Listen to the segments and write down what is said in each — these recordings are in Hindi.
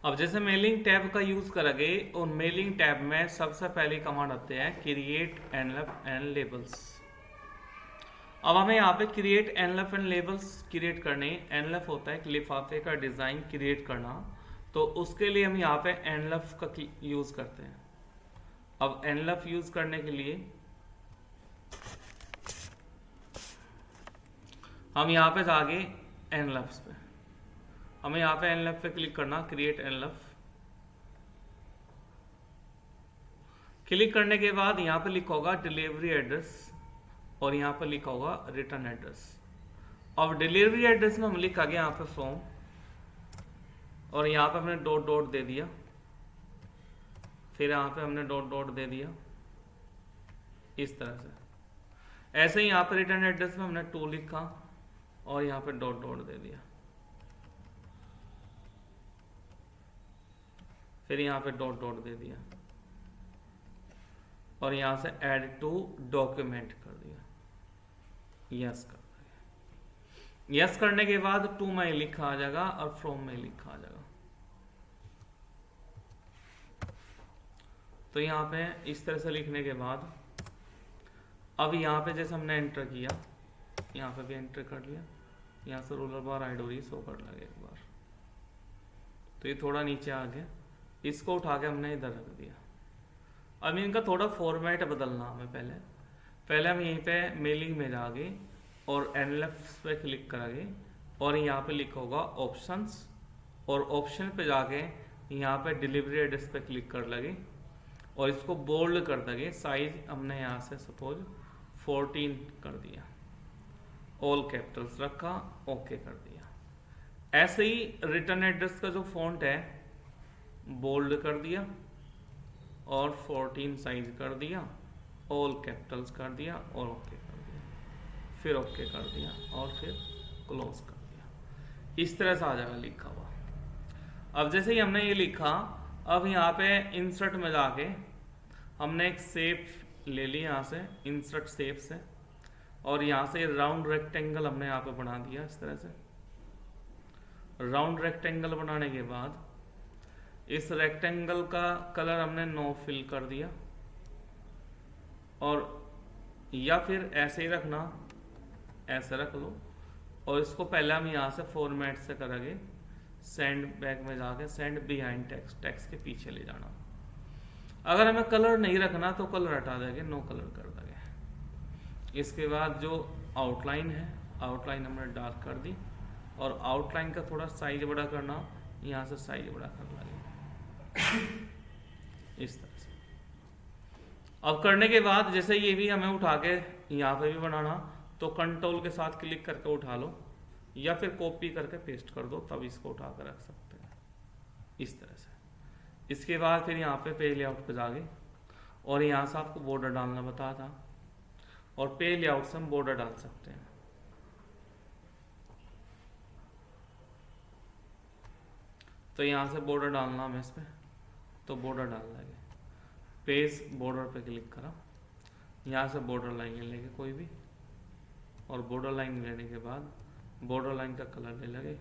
अब जैसे मेलिंग टैब का यूज करेंगे और मेलिंग टैब में सबसे पहली कमांड आते हैं क्रिएट एनएलएफ एंड लेबल्स। अब हमें यहाँ पे create NLF and labels create करने, एनएलएफ होता है एक लिफाफे का डिजाइन क्रिएट करना, तो उसके लिए हम यहाँ पे एनएलएफ का यूज करते हैं। अब एनएलएफ यूज करने के लिए हम यहाँ पे जाके एनएलएफ पे, हमें यहाँ पे एनएलएफ पे क्लिक करना, क्रिएट एनएलएफ। क्लिक करने के बाद यहाँ पे लिखा होगा डिलीवरी एड्रेस और यहाँ पे लिखा होगा रिटर्न एड्रेस। अब डिलीवरी एड्रेस में हम लिखा गया यहाँ पे फ्रॉम, और यहाँ पे हमने डॉट डॉट दे दिया, फिर यहाँ पे हमने डॉट डॉट दे दिया इस तरह से। ऐसे ही यहाँ पे रिटर्न एड्रेस में हमने टू लिखा और यहाँ पे डॉट डॉट दे दिया, फिर यहाँ पे डॉट डॉट दे दिया और यहाँ से ऐड टू डॉक्यूमेंट कर दिया, यस कर दिया। यस करने के बाद टू में लिखा आ जाएगा और फ्रॉम में लिखा आ जाएगा। तो यहाँ पे इस तरह से लिखने के बाद अब यहाँ पे जैसे हमने एंटर किया, यहाँ पे भी एंटर कर लिया, यहाँ से रूलर बार हाइड हो रही शो कर लगे एक बार, तो ये थोड़ा नीचे आ गया, इसको उठा के हमने इधर रख दिया। अब इनका थोड़ा फॉर्मेट बदलना हमें, पहले हम यहीं पे मेलिंग में जाके और एनएलएफ पे क्लिक करेंगे और यहाँ पे लिखा होगा ऑप्शंस, और ऑप्शन पे जाके यहाँ पे डिलीवरी एड्रेस पे क्लिक कर लगे और इसको बोल्ड कर देंगे। साइज हमने यहाँ से सपोज 14 कर दिया, ऑल कैपिटल्स रखा, ओके कर दिया। ऐसे ही रिटर्न एड्रेस का जो फॉन्ट है बोल्ड कर दिया और 14 साइज कर दिया, ऑल कैपिटल्स कर दिया और ओके कर दिया, फिर ओके कर दिया और फिर क्लोज कर दिया। इस तरह से आ जाएगा लिखा हुआ। अब जैसे ही हमने ये लिखा, अब यहाँ पे इंसर्ट में जाके हमने एक शेप ले ली यहाँ से, इंसर्ट शेप से, और यहाँ से राउंड रेक्टेंगल हमने यहाँ पे बना दिया इस तरह से। राउंड रेक्टेंगल बनाने के बाद इस रेक्टेंगल का कलर हमने नो फिल कर दिया, और या फिर ऐसे ही रखना, ऐसे रख लो, और इसको पहले हम यहाँ से फॉर्मेट से करेंगे, सेंड बैक में जाके सेंड बिहाइंड टेक्स्ट, टेक्स्ट के पीछे ले जाना। अगर हमें कलर नहीं रखना तो कलर हटा देंगे, नो कलर कर देंगे। इसके बाद जो आउटलाइन है, आउटलाइन हमने डार्क कर दी, और आउटलाइन का थोड़ा साइज बड़ा करना, यहाँ से साइज बड़ा कर लेंगे इस तरह से। अब करने के बाद जैसे ये भी हमें उठा के यहाँ पे भी बनाना, तो कंट्रोल के साथ क्लिक करके उठा लो या फिर कॉपी करके पेस्ट कर दो, तब इसको उठा कर रख सकते हैं इस तरह से। इसके बाद फिर यहाँ पे पेज लेआउट पे जाके, और यहाँ से आपको बॉर्डर डालना बताया था, और पेज लेआउट से हम बॉर्डर डाल सकते हैं। तो यहाँ से बॉर्डर डालना हमें इसमें, तो बॉर्डर डाल देंगे, पेज बॉर्डर पे क्लिक करा, यहाँ से बॉर्डर लाइन ले लेंगे कोई भी, और बॉर्डर लाइन लेने के बाद बॉर्डर लाइन का कलर ले लेंगे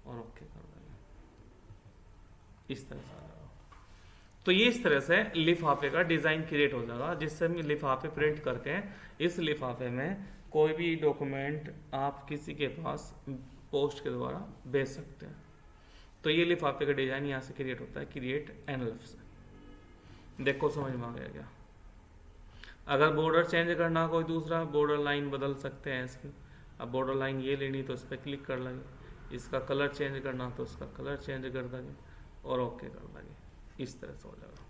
और ओके कर देंगे इस तरह से आ जाएगा। तो ये इस तरह से लिफाफे का डिजाइन क्रिएट हो जाएगा, जिससे हम लिफाफे प्रिंट करके इस लिफाफे में कोई भी डॉक्यूमेंट आप किसी के पास पोस्ट के द्वारा भेज सकते हैं। तो ये लिफाफे का डिजाइन यहाँ से क्रिएट होता है, क्रिएट एनएलएफ से। देखो समझ में आ गया क्या? अगर बॉर्डर चेंज करना, कोई दूसरा बॉर्डर लाइन बदल सकते हैं इसकी। अब बॉर्डर लाइन ये लेनी तो इस पर क्लिक कर लेंगे, इसका कलर चेंज करना तो इसका कलर चेंज कर देंगे और ओके कर देंगे, इस तरह से हो जाएगा।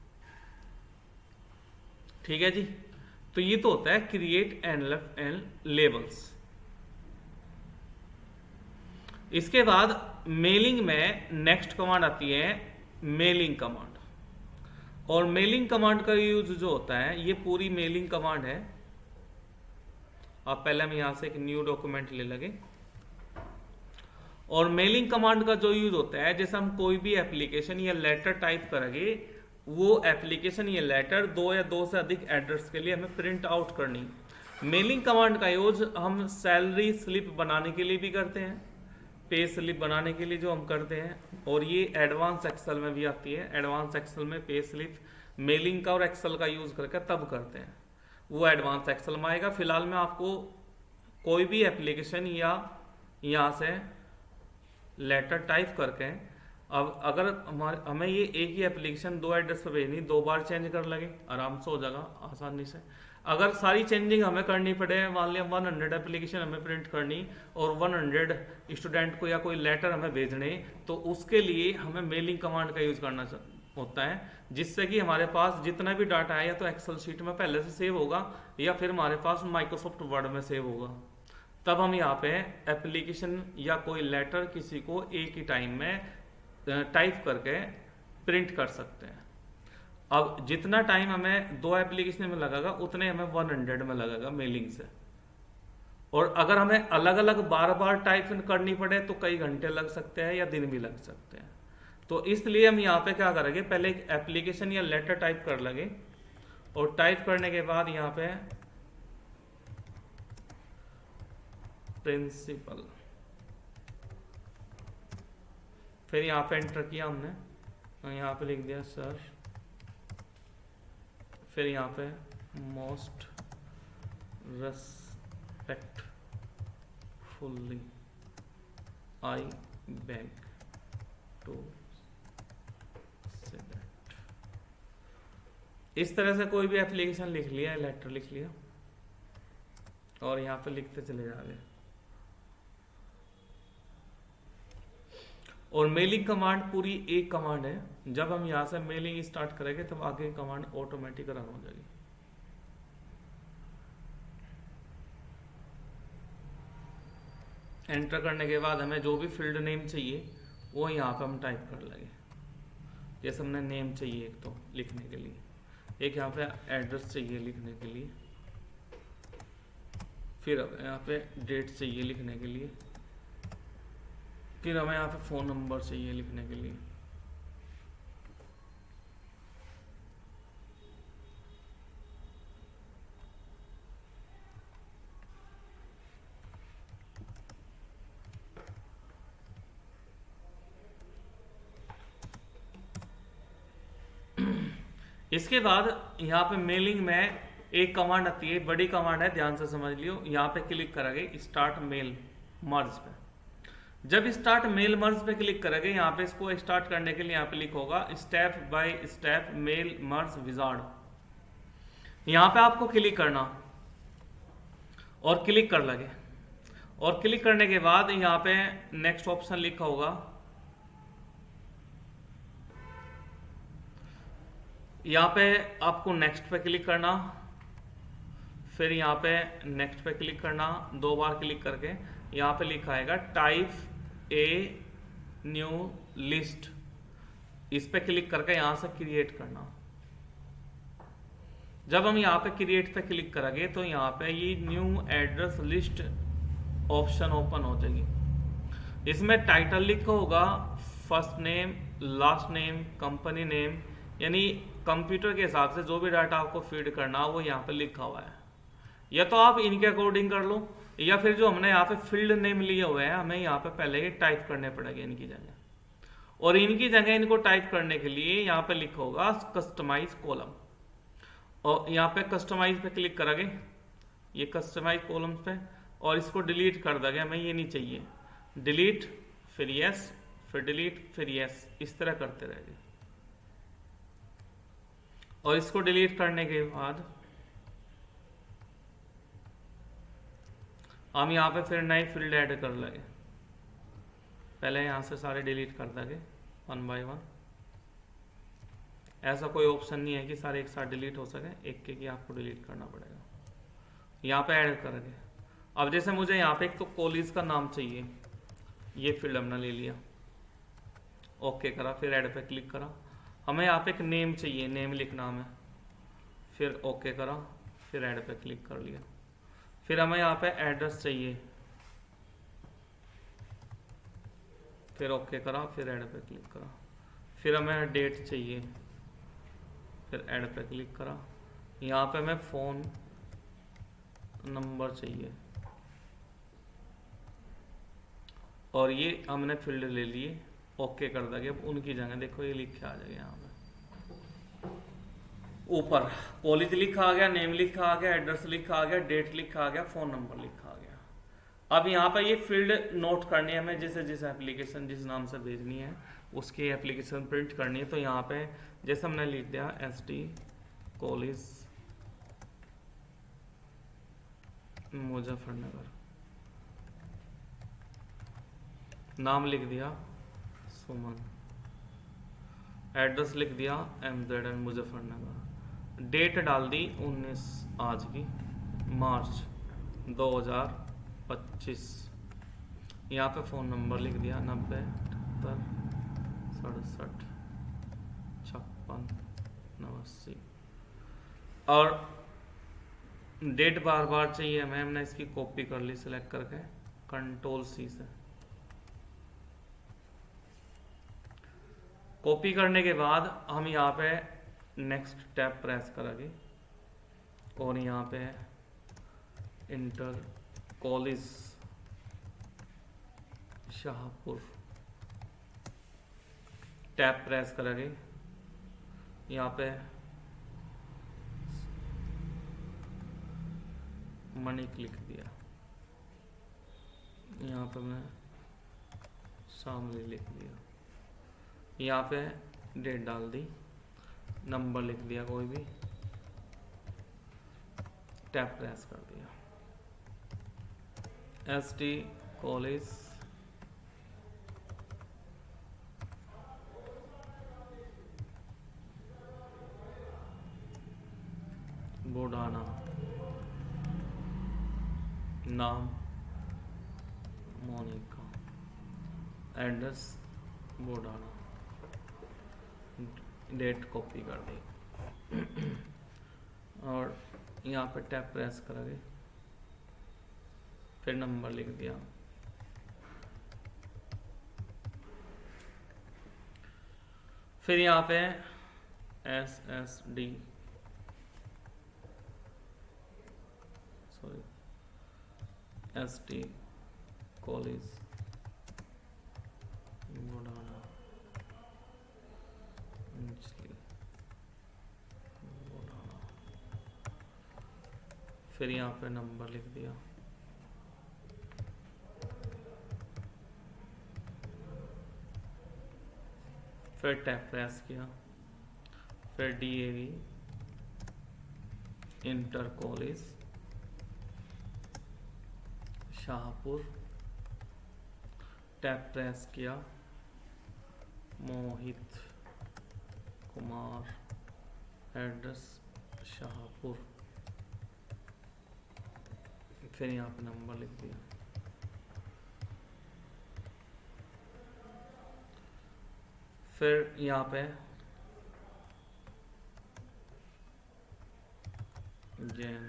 ठीक है जी। तो ये तो होता है क्रिएट एनएलएफ एंड लेबल्स। इसके बाद मेलिंग में नेक्स्ट कमांड आती है मेलिंग कमांड, और मेलिंग कमांड का यूज जो होता है, ये पूरी मेलिंग कमांड है। अब पहले हम यहां से एक न्यू डॉक्यूमेंट ले लगे, और मेलिंग कमांड का जो यूज होता है, जैसे हम कोई भी एप्लीकेशन या लेटर टाइप करेंगे, वो एप्लीकेशन या लेटर 2 या 2 से अधिक एड्रेस के लिए हमें प्रिंट आउट करनी। मेलिंग कमांड का यूज हम सैलरी स्लिप बनाने के लिए भी करते हैं, पे स्लिप बनाने के लिए जो हम करते हैं, और ये एडवांस एक्सेल में भी आती है। एडवांस एक्सेल में पे स्लिप मेलिंग का और एक्सेल का यूज़ करके तब करते हैं, वो एडवांस एक्सेल में आएगा। फिलहाल मैं आपको कोई भी एप्लीकेशन या यहाँ से लेटर टाइप करके, अब अगर हमें ये एक ही एप्लीकेशन 2 एड्रेस पे भेजनी, 2 बार चेंज कर लगे आराम से हो जाएगा आसानी से। अगर सारी चेंजिंग हमें करनी पड़े, मान लिया 100 एप्लीकेशन हमें प्रिंट करनी और 100 स्टूडेंट को या कोई लेटर हमें भेजने, तो उसके लिए हमें मेलिंग कमांड का यूज़ करना होता है, जिससे कि हमारे पास जितना भी डाटा है या तो एक्सेल शीट में पहले से सेव होगा या फिर हमारे पास माइक्रोसॉफ्ट वर्ड में सेव होगा। तब हम यहाँ पे एप्लीकेशन या कोई लेटर किसी को एक ही टाइम में टाइप करके प्रिंट कर सकते हैं। अब जितना टाइम हमें 2 एप्लीकेशन में लगेगा उतने हमें 100 में लगेगा मेलिंग से। और अगर हमें अलग अलग बार बार टाइप करनी पड़े तो कई घंटे लग सकते हैं या दिन भी लग सकते हैं। तो इसलिए हम यहाँ पे क्या करेंगे, पहले एक एप्लीकेशन या लेटर टाइप कर लगे, और टाइप करने के बाद यहाँ पे प्रिंसिपल, फिर यहाँ पे एंटर किया हमने, और यहाँ पे लिख दिया सर, फिर यहाँ पे most respectfully I beg to say that. इस तरह से कोई भी एप्लीकेशन लिख लिया, लेटर लिख लिया, और यहाँ पे लिखते चले जाओगे। और मेलिंग कमांड पूरी एक कमांड है, जब हम यहाँ से मेलिंग स्टार्ट करेंगे तब आगे कमांड ऑटोमेटिक रन हो जाएगी। एंटर करने के बाद हमें जो भी फील्ड नेम चाहिए वो यहाँ पे हम टाइप कर लेंगे। जैसे हमने नेम चाहिए एक तो लिखने के लिए, एक यहाँ पे एड्रेस चाहिए लिखने के लिए, फिर यहाँ पे डेट चाहिए लिखने के लिए, फिर हमें यहाँ पे फ़ोन नंबर चाहिए लिखने के लिए, इसके बाद यहाँ पे मेलिंग में एक कमांड आती है, बड़ी कमांड है, ध्यान से समझ लियो। यहाँ पे क्लिक करेंगे स्टार्ट मेल मर्ज पे। जब स्टार्ट मेल मर्ज पे क्लिक करेंगे, यहाँ पे इसको स्टार्ट करने के लिए यहाँ पे लिखा होगा step by step mail merge wizard. यहाँ पे आपको क्लिक करना और क्लिक कर लगे, और क्लिक करने के बाद यहाँ पे नेक्स्ट ऑप्शन लिखा होगा, यहाँ पे आपको नेक्स्ट पे क्लिक करना, फिर यहाँ पे नेक्स्ट पे क्लिक करना, 2 बार क्लिक करके यहाँ पे लिखा आएगा टाइप ए न्यू लिस्ट, इस पे क्लिक करके यहाँ से क्रिएट करना। जब हम यहाँ पे क्रिएट पे क्लिक करेंगे तो यहाँ पे ये new address list option open हो जाएगी। इसमें टाइटल लिखा होगा first name, last name, company name, यानी कंप्यूटर के हिसाब से जो भी डाटा आपको फीड करना वो यहाँ पे लिखा हुआ है। या तो आप इनके अकॉर्डिंग कर लो, या फिर जो हमने यहाँ पे फील्ड नेम लिए हुए हैं हमें यहाँ पे पहले ही टाइप करने पड़ेंगे इनकी जगह, और इनकी जगह इनको टाइप करने के लिए यहाँ पे लिखा होगा कस्टमाइज कॉलम, और यहाँ पे कस्टमाइज पे क्लिक करेंगे, ये कस्टमाइज कॉलम पे, और इसको डिलीट कर देंगे, हमें ये नहीं चाहिए, डिलीट फिर यस, फिर डिलीट फिर यस, इस तरह करते रहेंगे। और इसको डिलीट करने के बाद हम यहाँ पे फिर नई फील्ड ऐड कर लेंगे। पहले यहाँ से सारे डिलीट कर देंगे 1 बाय 1। ऐसा कोई ऑप्शन नहीं है कि सारे एक साथ डिलीट हो सके, एक एक ही आपको डिलीट करना पड़ेगा। यहाँ पे ऐड करेंगे। अब जैसे मुझे यहाँ पे एक तो कॉलेज का नाम चाहिए, ये फील्ड हमने ले लिया, ओके करा, फिर ऐड पे क्लिक करा। हमें यहाँ पे एक नेम चाहिए, नेम लिखना हमें, फिर ओके करा, फिर ऐड पे क्लिक कर लिया। फिर हमें यहाँ पे एड्रेस चाहिए, फिर ओके करा, फिर ऐड पे क्लिक करा। फिर हमें डेट चाहिए, फिर ऐड पे क्लिक करा। यहाँ पे हमें फ़ोन नंबर चाहिए, और ये हमने फील्ड ले लिए, ओके कर देंगे। अब उनकी जगह देखो ये लिखे आ जाएगा यहाँ पे ऊपर, कॉलेज लिखा आ गया, नेम लिखा आ गया, एड्रेस लिखा आ गया, डेट लिखा आ गया, फ़ोन नंबर लिखा आ गया। अब यहाँ पर ये फील्ड नोट करनी है हमें, जैसे जिस एप्लीकेशन जिस नाम से भेजनी है उसकी एप्लीकेशन प्रिंट करनी है। तो यहाँ पे जैसे हमने लिख दिया ST कॉलेज मुजफ्फरनगर, नाम लिख दिया सुमन, एड्रेस लिख दिया MZN मुजफ्फरनगर, डेट डाल दी 19 आज की मार्च 2025। यहाँ पे फ़ोन नंबर लिख दिया 90 68 56 89। और डेट बार बार चाहिए हमें, हमने इसकी कॉपी कर ली सिलेक्ट करके Ctrl+C से। कॉपी करने के बाद हम यहाँ पे नेक्स्ट टैब प्रेस करेंगे और यहाँ पे inter college Shahpur tab press करेंगे। यहाँ पे मणिक लिख दिया, यहाँ पे मैं शामली लिख दिया, यहाँ पे डेट डाल दी, नंबर लिख दिया कोई भी, टैब प्रेस कर दिया। ST कॉलेज बुढ़ाना, नाम Monika, address Budhana, date copy कर दी और यहाँ पे टैब प्रेस करेंगे, फिर नंबर लिख दिया, फिर यहाँ पे SSD ST कॉलेज बुढ़ाना, फिर यहाँ पे नंबर लिख दिया, फिर टैब प्रेस किया, फिर DAV inter college Shahpur, tab press किया, मोहित कुमार, एड्रेस शाहपुर, फिर यहाँ पे नंबर लिख दिया, फिर यहाँ पे जैन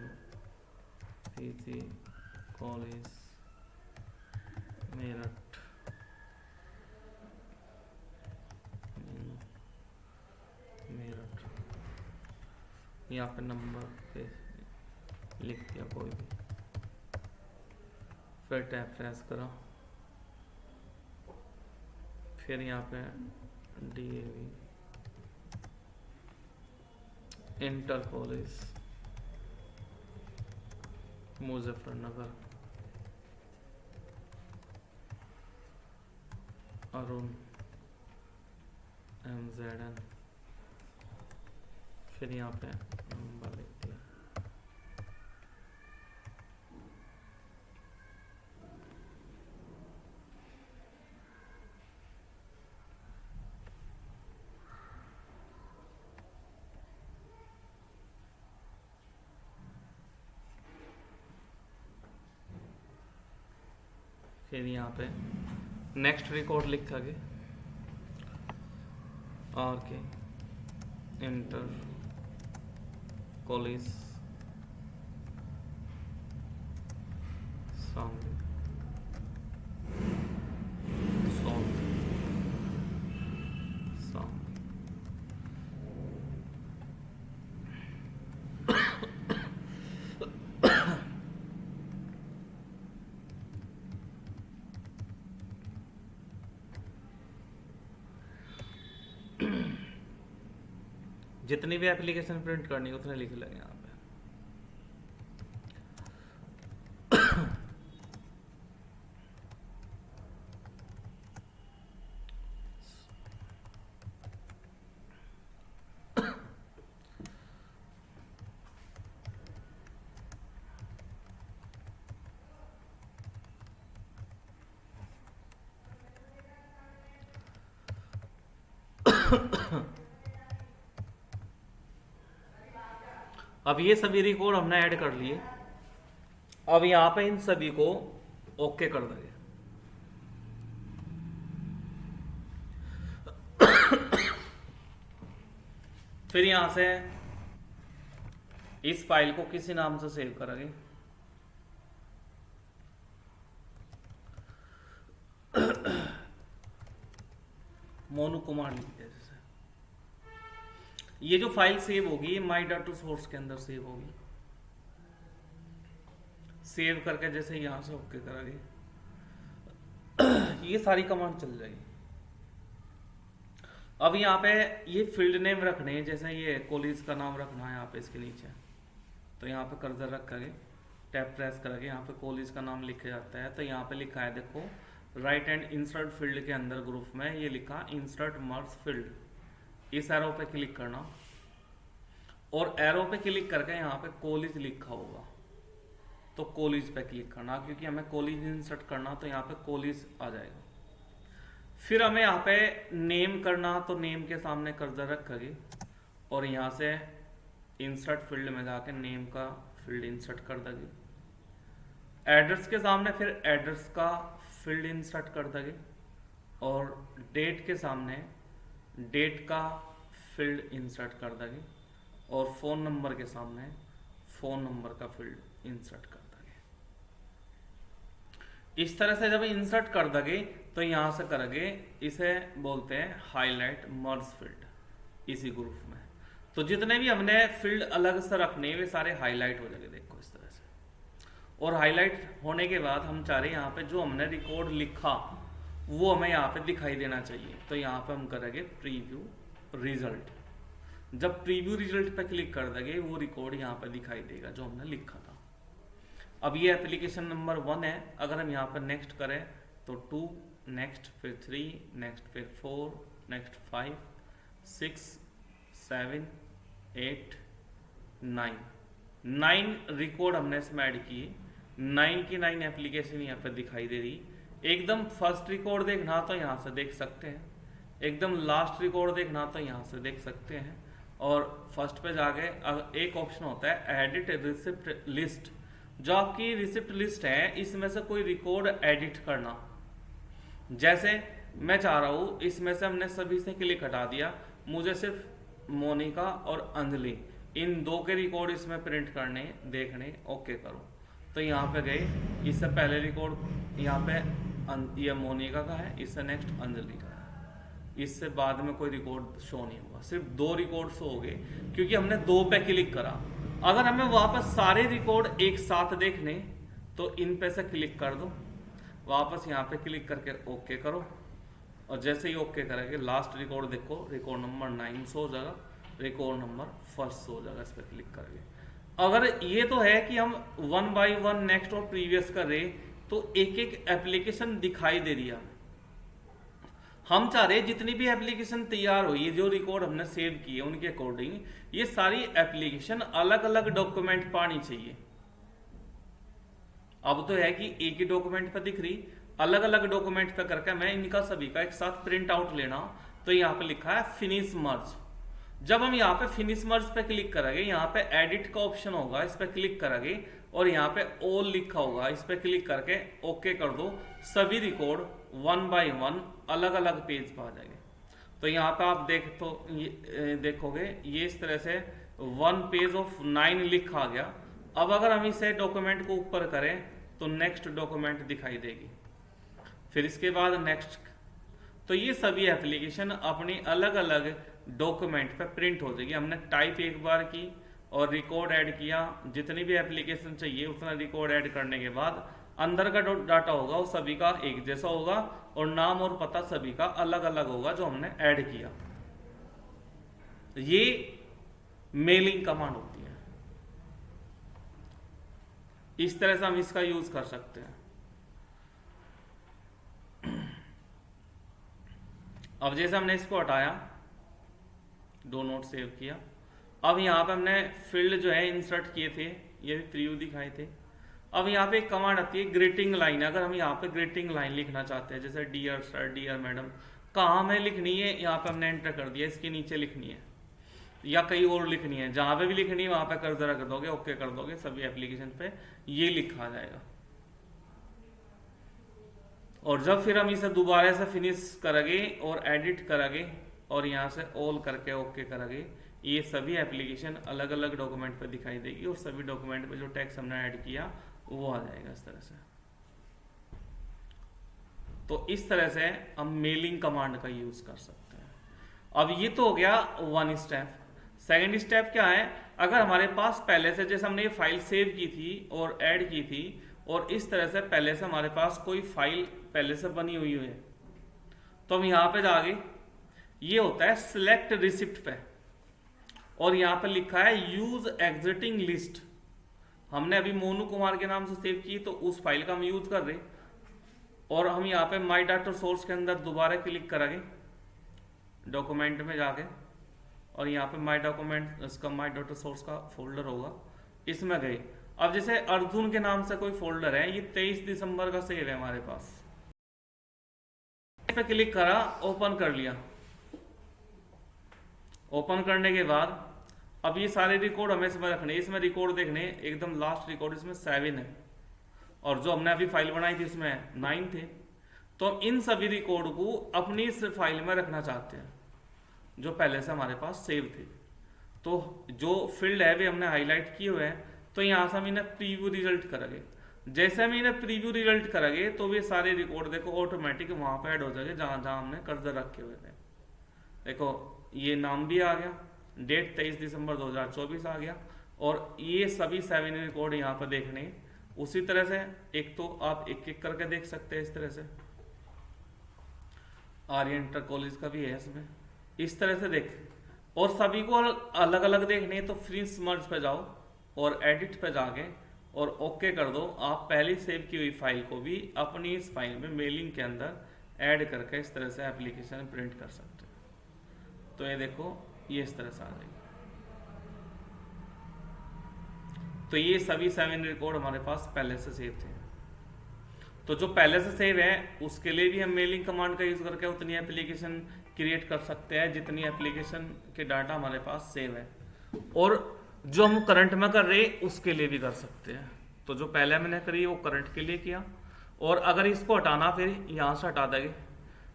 PG कॉलेज मेरठ, यहाँ पे नंबर पे लिख दिया कोई भी, फिर टैब प्रेस करा, फिर यहाँ पे DAV inter college Muzaffarnagar, Arun MZN, फिर यहाँ पे नंबर लिख दिया। फिर यहाँ पे नेक्स्ट रिकॉर्ड लिखागे RK इंटर कॉलेज सामने जितनी भी एप्लीकेशन प्रिंट करनी है उतने लिख लेंगे यहाँ पे। अब ये सभी रिकॉर्ड हमने ऐड कर लिए। अब यहां पे इन सभी को ओके कर देंगे। फिर यहां से इस फाइल को किसी नाम से सेव करेंगे। मोनू कुमार लिखते हैं। ये जो फाइल सेव होगी ये माई डाटा सोर्स के अंदर सेव होगी। सेव करके जैसे यहां से ओके करेंगे ये सारी कमांड चल जाएगी। अब यहाँ पे ये फील्ड नेम रखने हैं, जैसे ये कॉलेज का नाम रखना है यहाँ पे इसके नीचे, तो यहाँ पे कर्सर रखेंगे, टैब प्रेस करेंगे, यहाँ पे कॉलेज का नाम लिखा जाता है। तो यहाँ पे लिखा है देखो राइट एंड इंसर्ट फील्ड के अंदर ग्रुप में ये लिखा इंसर्ट मर्ज फील्ड। इस एरो पे क्लिक करना और एरो पे क्लिक करके यहाँ पे कॉलेज लिखा होगा तो कॉलेज पे क्लिक करना, क्योंकि हमें कॉलेज इंसर्ट करना तो यहाँ पे कॉलेज आ जाएगा। फिर हमें यहाँ पे नेम करना तो नेम के सामने कर्सर रखेंगे और यहाँ से इंसर्ट फील्ड में जाके नेम का फील्ड इंसर्ट कर देंगे। एड्रेस के सामने फिर एड्रेस का फील्ड इंसर्ट कर देंगे और डेट के सामने डेट का फील्ड इंसर्ट कर देंगे और फोन नंबर के सामने फोन नंबर का फील्ड इंसर्ट कर देंगे। इस तरह से जब इंसर्ट कर देंगे तो यहां से करेंगे, इसे बोलते हैं हाईलाइट मर्ज फील्ड इसी ग्रुप में। तो जितने भी हमने फील्ड अलग से रखने वे सारे हाईलाइट हो जाएंगे, देखो इस तरह से। और हाईलाइट होने के बाद हम चाह रहे यहाँ पे जो हमने रिकॉर्ड लिखा वो हमें यहाँ पे दिखाई देना चाहिए। तो यहाँ पे हम करेंगे प्रीव्यू रिजल्ट। जब प्रीव्यू रिजल्ट पे क्लिक कर देंगे वो रिकॉर्ड यहाँ पे दिखाई देगा जो हमने लिखा था। अब ये एप्लीकेशन नंबर 1 है। अगर हम यहाँ पर नेक्स्ट करें तो 2, नेक्स्ट, फिर 3, नेक्स्ट, फिर 4, नेक्स्ट 5, 6, 7, 8, 9 रिकॉर्ड हमने इसमें ऐड किए। 9 की 9 एप्लीकेशन यहाँ पे दिखाई दे रही। एकदम फर्स्ट रिकॉर्ड देखना तो यहाँ से देख सकते हैं, एकदम लास्ट रिकॉर्ड देखना तो यहाँ से देख सकते हैं। और फर्स्ट पे जाके एक ऑप्शन होता है एडिट रिसिप्ट लिस्ट। जो आपकी रिसिप्ट लिस्ट है इसमें से कोई रिकॉर्ड एडिट करना। जैसे मैं चाह रहा हूँ इसमें से हमने सभी से क्लिक हटा दिया, मुझे सिर्फ मोनिका और अंजलि इन 2 के रिकॉर्ड इसमें प्रिंट करने देखने, ओके करो। तो यहाँ पे गए, इससे पहले रिकॉर्ड यहाँ पे ये मोनिका का है, इससे नेक्स्ट अंजलि का है, इससे बाद में कोई रिकॉर्ड शो नहीं हुआ, सिर्फ 2 रिकॉर्ड शो हो गए क्योंकि हमने 2 पे क्लिक करा। अगर हमें वापस सारे रिकॉर्ड एक साथ देखने तो इन पे से क्लिक कर दो, वापस यहाँ पे क्लिक करके ओके करो और जैसे ही ओके करेंगे लास्ट रिकॉर्ड देखो, रिकॉर्ड नंबर 9 शो हो जाएगा, रिकॉर्ड नंबर 1 हो जाएगा। इस पर क्लिक करेंगे। अगर ये तो है कि हम 1 बाई 1 नेक्स्ट और प्रीवियस कर रहे तो एक एक एप्लीकेशन दिखाई दे रही है। हम चाह रहे जितनी भी एप्लीकेशन तैयार हुई है, जो रिकॉर्ड हमने सेव किए उनके अकॉर्डिंग ये सारी एप्लीकेशन अलग अलग डॉक्यूमेंट पानी चाहिए। अब तो है कि एक ही डॉक्यूमेंट पे दिख रही, अलग अलग डॉक्यूमेंट पे करके मैं इनका सभी का एक साथ प्रिंट आउट लेना। तो यहाँ पे लिखा है फिनिश मर्ज। जब हम यहाँ पे फिनिश मर्ज पे क्लिक करेंगे, यहाँ पे एडिट का ऑप्शन होगा, इस पे क्लिक करेंगे और यहाँ पे ऑल लिखा होगा, इस पे क्लिक करके ओके कर दो। सभी रिकॉर्ड 1 बाई 1 अलग अलग पेज पर आ जाएंगे। तो यहाँ पे आप देखोगे ये इस तरह से 1 पेज ऑफ 9 लिखा गया। अब अगर हम इसे डॉक्यूमेंट को ऊपर करें तो नेक्स्ट डॉक्यूमेंट दिखाई देगी, फिर इसके बाद नेक्स्ट। तो ये सभी एप्लीकेशन अपनी अलग अलग डॉक्यूमेंट पे प्रिंट हो जाएगी। हमने टाइप एक बार की और रिकॉर्ड ऐड किया, जितनी भी एप्लीकेशन चाहिए उतना रिकॉर्ड ऐड करने के बाद अंदर का डाटा होगा वो सभी का एक जैसा होगा और नाम और पता सभी का अलग अलग होगा जो हमने ऐड किया। ये मेलिंग कमांड होती है। इस तरह से हम इसका यूज कर सकते हैं। अब जैसे हमने इसको हटाया, दो नोट सेव किया, अब यहाँ पे हमने फील्ड जो है इंसर्ट किए थे, ये भी प्रीव्यू दिखाए थे। अब यहाँ पे एक कमांड आती है ग्रीटिंग लाइन। अगर हम यहाँ पे ग्रीटिंग लाइन लिखना चाहते हैं, जैसे डियर सर, डियर मैडम, कहाँ हमें लिखनी है, यहाँ पे हमने एंटर कर दिया, इसके नीचे लिखनी है या कहीं और लिखनी है, जहाँ पे भी लिखनी है वहाँ पे कर्सर रख दोगे, ओके कर दोगे, सभी एप्लीकेशन पे ये लिखा जाएगा। और जब फिर हम इसे दोबारा से फिनिश करेंगे और एडिट करेंगे और यहाँ से ऑल करके ओके करेंगे, ये सभी एप्लीकेशन अलग अलग डॉक्यूमेंट पे दिखाई देगी और सभी डॉक्यूमेंट पे जो टेक्स्ट हमने ऐड किया वो आ जाएगा इस तरह से। तो इस तरह से हम मेलिंग कमांड का यूज कर सकते हैं। अब ये तो हो गया वन स्टेप। सेकंड स्टेप क्या है, अगर हमारे पास पहले से, जैसे हमने ये फाइल सेव की थी और ऐड की थी और इस तरह से पहले से हमारे पास कोई फाइल पहले से बनी हुई है, तो हम यहाँ पे जाके, ये होता है सिलेक्ट रिसिप्ट पे, और यहाँ पे लिखा है यूज एग्जिटिंग लिस्ट। हमने अभी मोनू कुमार के नाम से सेव की, तो उस फाइल का हम यूज कर रहे, और हम यहाँ पे माई डाटा सोर्स के अंदर दोबारा क्लिक करेंगे डॉक्यूमेंट में जाके, और यहाँ पे माई डॉक्यूमेंट, इसका माई डाटा सोर्स का फोल्डर होगा, इसमें गए। अब जैसे अर्जुन के नाम से कोई फोल्डर है, ये 23 दिसंबर का सेव है हमारे पास, इस पे क्लिक करा, ओपन कर लिया। ओपन करने के बाद अब ये सारे रिकॉर्ड हमें इसमें रखने, इसमें रिकॉर्ड देखने, एकदम लास्ट रिकॉर्ड इसमें 7 है, और जो हमने अभी फाइल बनाई थी उसमें 9 थे। तो हम इन सभी रिकॉर्ड को अपनी इस फाइल में रखना चाहते हैं जो पहले से हमारे पास सेव थे। तो जो फील्ड है वे हमने हाईलाइट किए हुए हैं, तो यहाँ से हम इन्हें प्रीव्यू रिजल्ट करेंगे। जैसे हम इन्हें प्रीव्यू रिजल्ट करेंगे तो वे सारे रिकॉर्ड देखो ऑटोमेटिक वहां पर ऐड हो जाएंगे जहां जहां हमने कर्सर रखे हुए थे। देखो ये नाम भी आ गया, डेट 23 दिसंबर 2024 आ गया, और ये सभी 7 रिकॉर्ड यहाँ पर देखने। उसी तरह से एक तो आप एक एक करके देख सकते हैं, इस तरह से आर्यन इंटर कॉलेज का भी है इसमें, इस तरह से देख। और सभी को अलग अलग देखने, तो फ्री मर्ज पे जाओ और एडिट पे जाके और ओके कर दो। आप पहले सेव की हुई फाइल को भी अपनी इस फाइल में मेलिंग के अंदर ऐड करके इस तरह से एप्लीकेशन प्रिंट कर सकते हैं। तो ये देखो, ये इस तरह से आ जाएगी। तो ये सभी 7 रिकॉर्ड हमारे पास पहले से सेव थे। तो जो पहले से सेव है उसके लिए भी हम मेलिंग कमांड का यूज करके उतनी एप्लीकेशन क्रिएट कर सकते हैं जितनी एप्लीकेशन के डाटा हमारे पास सेव है, और जो हम करंट में कर रहे हैं उसके लिए भी कर सकते हैं। तो जो पहले मैंने करी वो करंट के लिए किया, और अगर इसको हटाना फिर यहाँ से हटा देंगे।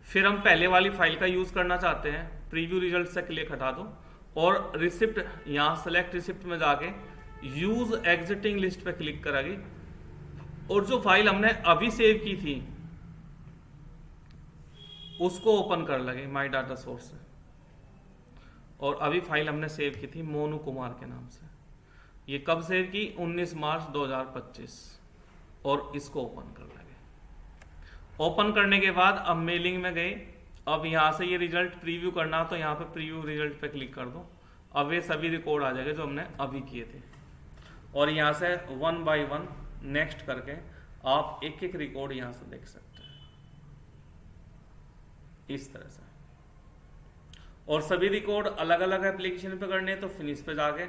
फिर हम पहले वाली फाइल का यूज करना चाहते हैं, प्रीव्यू रिजल्ट से क्लिक हटा दो और रिसिप्ट, यहाँ सेलेक्ट रिसिप्ट में जाके यूज एग्जिटिंग लिस्ट पे क्लिक करेंगे, और जो फाइल हमने अभी सेव की थी उसको ओपन कर लगे माई डाटा सोर्स से। और अभी फाइल हमने सेव की थी मोनू कुमार के नाम से, ये कब सेव की, 19 मार्च 2025, और इसको ओपन कर लगे। ओपन करने के बाद अब मेलिंग में गए, अब यहाँ से ये रिजल्ट प्रीव्यू करना, तो यहाँ पे प्रीव्यू रिजल्ट पे क्लिक कर दो। अब ये सभी रिकॉर्ड आ जाएंगे जो हमने अभी किए थे, और यहाँ से 1 बाय 1 नेक्स्ट करके आप एक एक रिकॉर्ड यहाँ से देख सकते हैं इस तरह से। और सभी रिकॉर्ड अलग अलग एप्लीकेशन पे करने, तो फिनिश पे जाके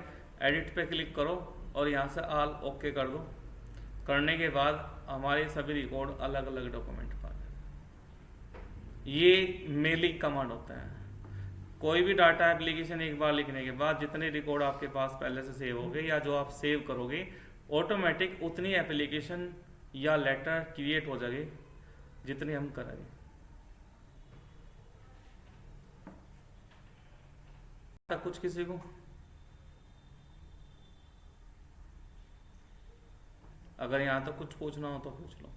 एडिट पे क्लिक करो और यहाँ से ऑल ओके कर दो। करने के बाद हमारे सभी रिकॉर्ड अलग अलग डॉक्यूमेंट पर आ जाएंगे। ये मेलिंग कमांड होता है। कोई भी डाटा एप्लीकेशन एक बार लिखने के बाद जितने रिकॉर्ड आपके पास पहले से सेव हो गए या जो आप सेव करोगे, ऑटोमेटिक उतनी एप्लीकेशन या लेटर क्रिएट हो जाएगी जितनी हम करेंगे। कुछ किसी को अगर यहाँ तक कुछ पूछना हो तो पूछ लो।